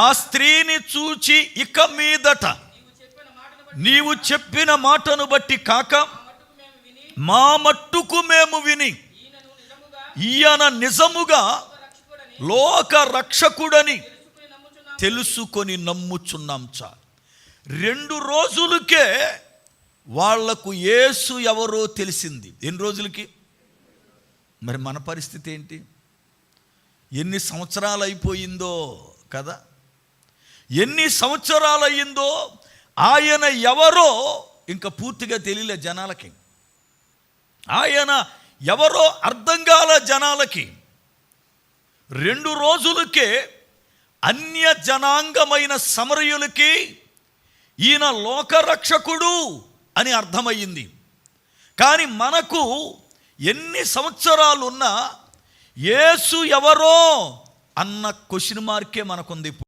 ఆ స్త్రీని చూచి ఇక మీదట నీవు చెప్పిన మాటను బట్టి కాక మా మట్టుకు మేము విని ఈయన నిజముగా లోక రక్షకుడని తెలుసుకొని నమ్ముచున్నాం. 2 రోజులకే వాళ్లకు యేసు ఎవరో తెలిసింది. ఎన్ని రోజులకి? మరి మన పరిస్థితి ఏంటి? ఎన్ని సంవత్సరాలు అయిపోయిందో కదా, ఎన్ని సంవత్సరాలు అయ్యిందో ఆయన ఎవరో ఇంకా పూర్తిగా తెలియలే జనాలకి. ఆయన ఎవరో అర్థం కాల జనాలకి. 2 రోజులకే అన్య జనాంగమైన సమరయులకి ఈయన లోకరక్షకుడు అని అర్థమయ్యింది. కానీ మనకు ఎన్ని సంవత్సరాలున్నా యేసు ఎవరో అన్న క్వశ్చన్ మార్కే మనకుంది.